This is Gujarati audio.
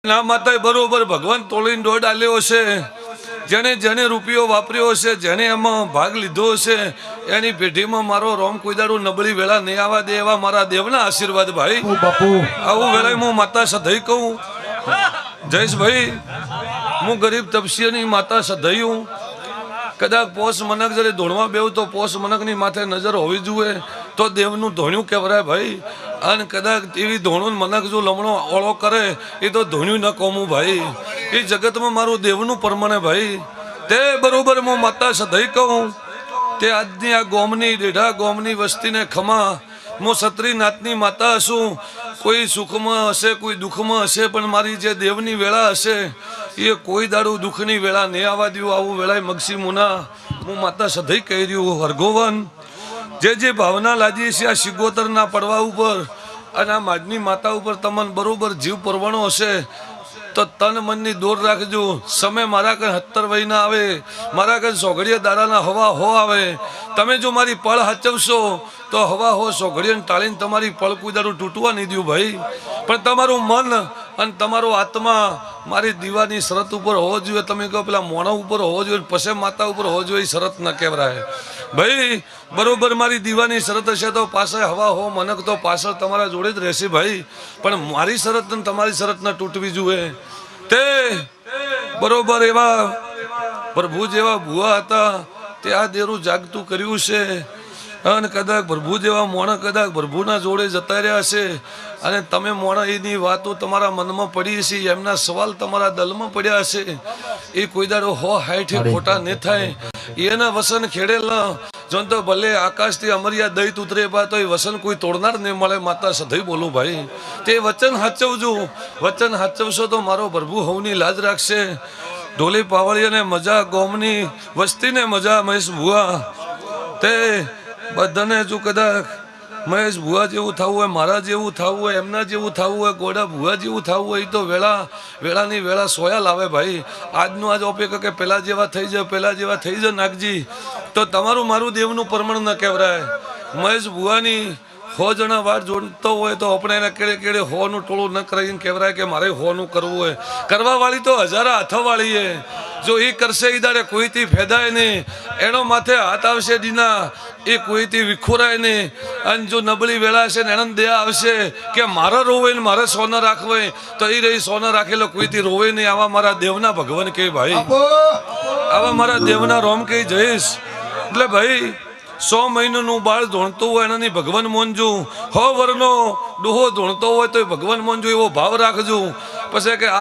ના માતા બરોબર ભગવાન તોડીને દોડ આલ્યો હશે, જેને જેને રૂપિયો વાપર્યો હશે, જેને એમાં ભાગ લીધો હશે, એની પેઢીમાં મારો રોમ કોઈ દાડો નબળી વેળા નહીં આવવા દે એવા મારા દેવના આશીર્વાદ ભાઈ. આવું વેળાએ હું માતા સધઈ કહું જયેશભાઈ, હું ગરીબ તપસીની માતા સધઈ. કદાચ પોષ મનક જયારે ધોણવા બેવું તો પોષ મનકની માથે નજર હોવી જોઈએ તો દેવનું ધોણ્યું કહેવાય ભાઈ. અને કદાચ એવી ધોણું મનક જો લમણો ઓળો કરે એ તો ધોણ્યું ન કોમું ભાઈ. એ જગતમાં મારું દેવનું પરમાણે ભાઈ. તે બરોબર હું માતા સધઈ કહું તે આજની આ ગોમની દેઢા ગોમની વસ્તીને ખમા. હું સત્રીનાથની માતા હશું. કોઈ સુખમાં હશે, કોઈ દુઃખમાં હશે, પણ મારી જે દેવની વેળા હશે એ કોઈ દાડું દુઃખની વેળા નહીં આવવા દઉં. આવું વેળાએ મગસી મુના હું માતા સધઈ કહી રહ્યું. હરગોવન જે ભાવના લાદી છે આ શિગોતરના પડવા ઉપર અને આ માડની માતા ઉપર તમને બરોબર જીવ પરવાનો હશે તો તન મનની દોર રાખજો. સમય મારા કઈ 70 વયના આવે, મારા કઈ સોઘડિયા દાડાના હવા હો આવે. તમે જો મારી પળ હાચવશો તો હવા હો સોઘડિયાને ટાળીને તમારી પળ કોઈ દાડું તૂટવા નહીં દઉં ભાઈ. પણ તમારું મન અને તમારો આત્મા મારી દીવાની શરત ઉપર હોવો જોઈએ. તમે કહો પેલા મોણા ઉપર હોવો જોઈએ, પછી માતા ઉપર હોવો જોઈએ, શરત ન કહેવાય ભાઈ. બરોબર મારી દીવાની શરત હશે તો પાછળ હવા હો મનક તો પાછળ તમારા જોડે જ રહેશે ભાઈ. પણ મારી શરત ને તમારી શરત ન તૂટવી જોઈએ. તે બરોબર એવા પ્રભુ જેવા ભુવા હતા તે આ દેરું જાગતું કર્યું છે. અને કદાચ પ્રભુ જેવા મોણા કદાચ પ્રભુના જોડે જતા રહ્યા છે અને તમે મોણા એની વાતો તમારા મનમાં પડી છે, એમના સવાલ તમારા દલમાં પડ્યા છે. એ કોઈ દાડો હો હાઈઠે ખોટા નહીં થાય. એના વસન ખેડેલા જો તો ભલે આકાશથી અમરિયા દઈ ઉતરે પા તો એ વસન કોઈ તોડનાર નહીં મળે. માતા સધઈ બોલું ભાઈ. તે વચન હાચવજો. વચન હાચવશો તો મારો પ્રભુ હવની લાજ રાખશે. ઢોલી પાવળીને મજા, ગોમની વસ્તીને મજા. મહેશ ભુવા તે બધાને જો કદાચ મહેશ ભુવા જેવું થવું હોય, મારા જેવું થવું હોય, એમના જેવું થવું હોય, ગોડા ભુવા જેવું થવું હોય તો વેળાની વેળા સોયા લાવે ભાઈ. આજનું આજ ઓપે કે પેલા જેવા થઈ જાય, પેલા જેવા થઈ જાય નાગજી તો તમારું મારું દેવનું પરમણ ન કહેવાય. મહેશ ભુવાની 100 જણા વાર જોડતો હોય તો આપણે એને કેળે કેળે 100નું ટોળું ન કરીને કહેવાય કે મારે 100નું કરવું હોય. કરવા વાળી તો હજારા હાથવાળી છે. જો એ કરશે એ દાડે કોઈથી ફેદાય નહીં. એનો માથે હાથ આવશે દીના એ કોઈથી વિખોરાય નહીં. અને જો નબળી વેળા હશે ને એને દયા આવશે કે મારા રોવે ને મારે સોના રાખવે તો એ રહી સોના રાખેલો કોઈથી રોવે નહીં. આવા મારા દેવના ભગવાન કે ભાઈ, આવા મારા દેવના રોમ કે જઈશ. એટલે ભાઈ 100 મહિનાનું બાળ ધોણતો હોય એનાની ભગવાન મોનજો. 100 વર્ષનો ડોહો ધોણતો હોય તો ભગવાન મોનજો એવો ભાવ રાખજો. પછી કે